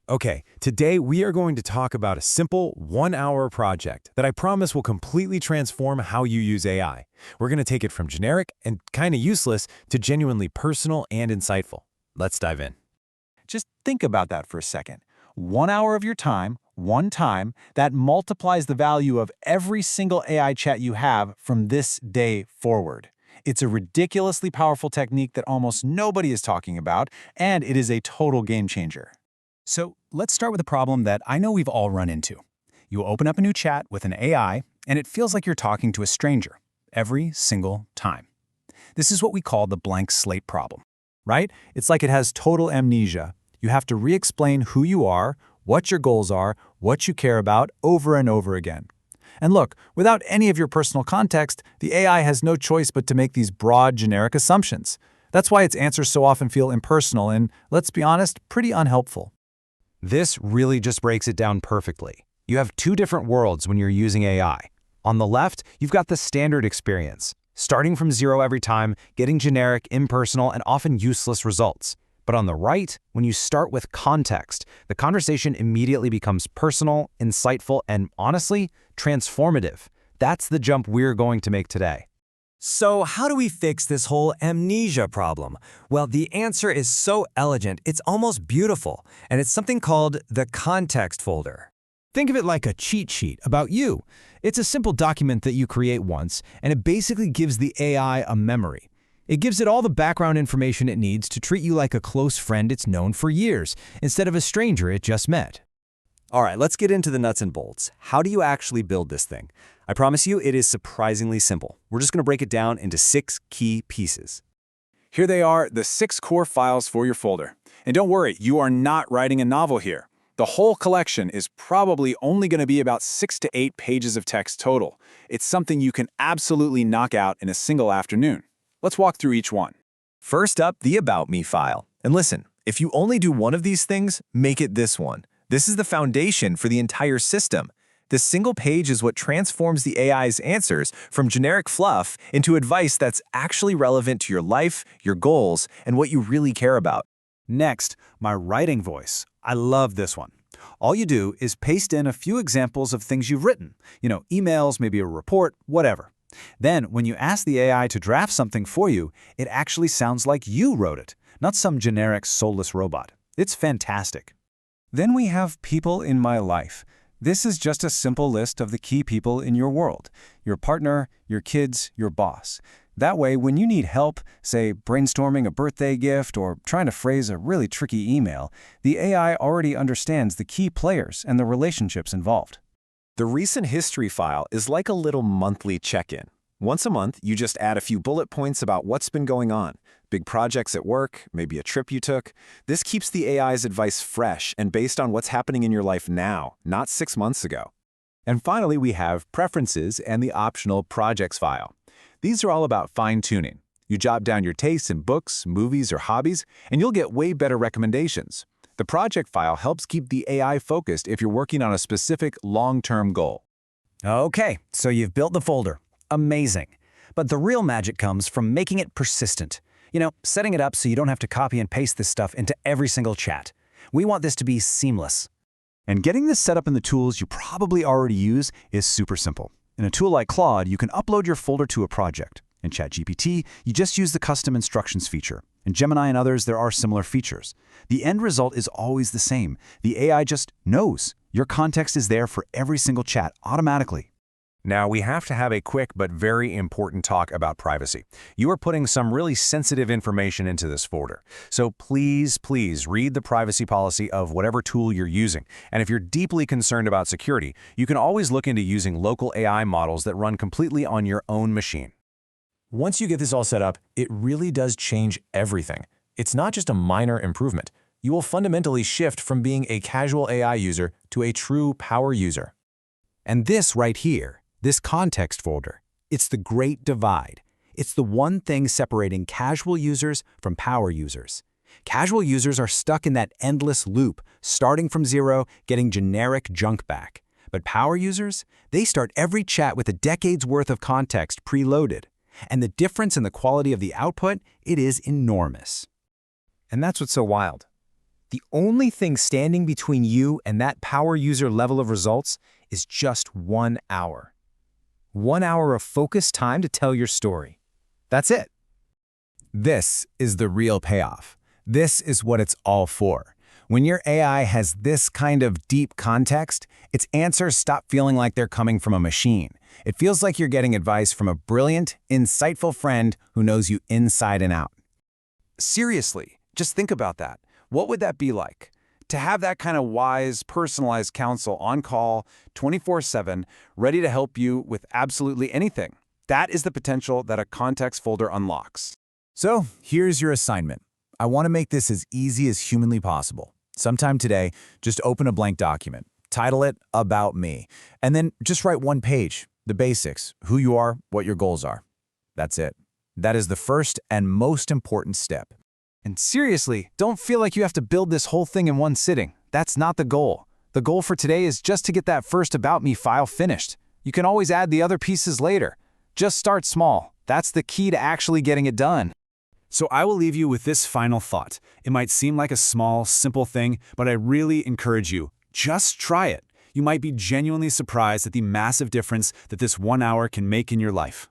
Okay, today we are going to talk about a simple one-hour project that I promise will completely transform how you use AI. We're going to take it from generic and kind of useless to genuinely personal and insightful. Let's dive in. Just think about that for a second. 1 hour of your time, one time, that multiplies the value of every single AI chat you have from this day forward. It's a ridiculously powerful technique that almost nobody is talking about, and it is a total game changer. So let's start with a problem that I know we've all run into. You open up a new chat with an AI, and it feels like you're talking to a stranger every single time. This is what we call the blank slate problem, right? It's like it has total amnesia. You have to re-explain who you are, what your goals are, what you care about over and over again. And look, without any of your personal context, the AI has no choice but to make these broad, generic assumptions. That's why its answers so often feel impersonal and, let's be honest, pretty unhelpful. This really just breaks it down perfectly. You have two different worlds when you're using AI. On the left, you've got the standard experience, starting from zero every time, getting generic, impersonal, and often useless results. But on the right, when you start with context, the conversation immediately becomes personal, insightful, and honestly, transformative. That's the jump we're going to make today. So how do we fix this whole amnesia problem? Well, the answer is so elegant, it's almost beautiful, and it's something called the context folder. Think of it like a cheat sheet about you. It's a simple document that you create once, and it basically gives the AI a memory. It gives it all the background information it needs to treat you like a close friend it's known for years, instead of a stranger it just met. All right, let's get into the nuts and bolts. How do you actually build this thing? I promise you it is surprisingly simple. We're just going to break it down into 6 key pieces. Here they are, the 6 core files for your folder. And don't worry, you are not writing a novel here. The whole collection is probably only going to be about 6 to 8 pages of text total. It's something you can absolutely knock out in a single afternoon. Let's walk through each one. First up, the About Me file. And listen, if you only do one of these things, make it this one. This is the foundation for the entire system. This single page is what transforms the AI's answers from generic fluff into advice that's actually relevant to your life, your goals, and what you really care about. Next, my writing voice. I love this one. All you do is paste in a few examples of things you've written. Emails, maybe a report, whatever. Then, when you ask the AI to draft something for you, it actually sounds like you wrote it, not some generic soulless robot. It's fantastic. Then we have people in my life. This is just a simple list of the key people in your world: your partner, your kids, your boss. That way, when you need help, say brainstorming a birthday gift or trying to phrase a really tricky email, the AI already understands the key players and the relationships involved. The recent history file is like a little monthly check-in. Once a month, you just add a few bullet points about what's been going on. Big projects at work, maybe a trip you took. This keeps the AI's advice fresh and based on what's happening in your life now, not 6 months ago. And finally, we have Preferences and the optional Projects file. These are all about fine-tuning. You jot down your tastes in books, movies, or hobbies, and you'll get way better recommendations. The project file helps keep the AI focused if you're working on a specific long-term goal. Okay, so you've built the folder. Amazing. But the real magic comes from making it persistent. Setting it up so you don't have to copy and paste this stuff into every single chat. We want this to be seamless. And getting this set up in the tools you probably already use is super simple. In a tool like Claude, you can upload your folder to a project. In ChatGPT, you just use the custom instructions feature. In Gemini and others, there are similar features. The end result is always the same. The AI just knows. Your context is there for every single chat automatically. Now, we have to have a quick but very important talk about privacy. You are putting some really sensitive information into this folder. So please read the privacy policy of whatever tool you're using. And if you're deeply concerned about security, you can always look into using local AI models that run completely on your own machine. Once you get this all set up, it really does change everything. It's not just a minor improvement. You will fundamentally shift from being a casual AI user to a true power user. And this right here, this context folder, it's the great divide. It's the one thing separating casual users from power users. Casual users are stuck in that endless loop, starting from zero, getting generic junk back. But power users, they start every chat with a decade's worth of context preloaded. And the difference in the quality of the output, it is enormous. And that's what's so wild. The only thing standing between you and that power user level of results is just 1 hour. 1 hour of focused time to tell your story. That's it. This is the real payoff. This is what it's all for. When your AI has this kind of deep context, its answers stop feeling like they're coming from a machine. It feels like you're getting advice from a brilliant, insightful friend who knows you inside and out. Seriously, just think about that. What would that be like? To have that kind of wise, personalized counsel on call 24/7, ready to help you with absolutely anything. That is the potential that a context folder unlocks. So here's your assignment. I want to make this as easy as humanly possible. Sometime today, just open a blank document, title it About Me, and then just write 1 page, the basics, who you are, what your goals are. That's it. That is the first and most important step. And seriously, don't feel like you have to build this whole thing in one sitting. That's not the goal. The goal for today is just to get that first About Me file finished. You can always add the other pieces later. Just start small. That's the key to actually getting it done. So I will leave you with this final thought. It might seem like a small, simple thing, but I really encourage you, just try it. You might be genuinely surprised at the massive difference that this 1 hour can make in your life.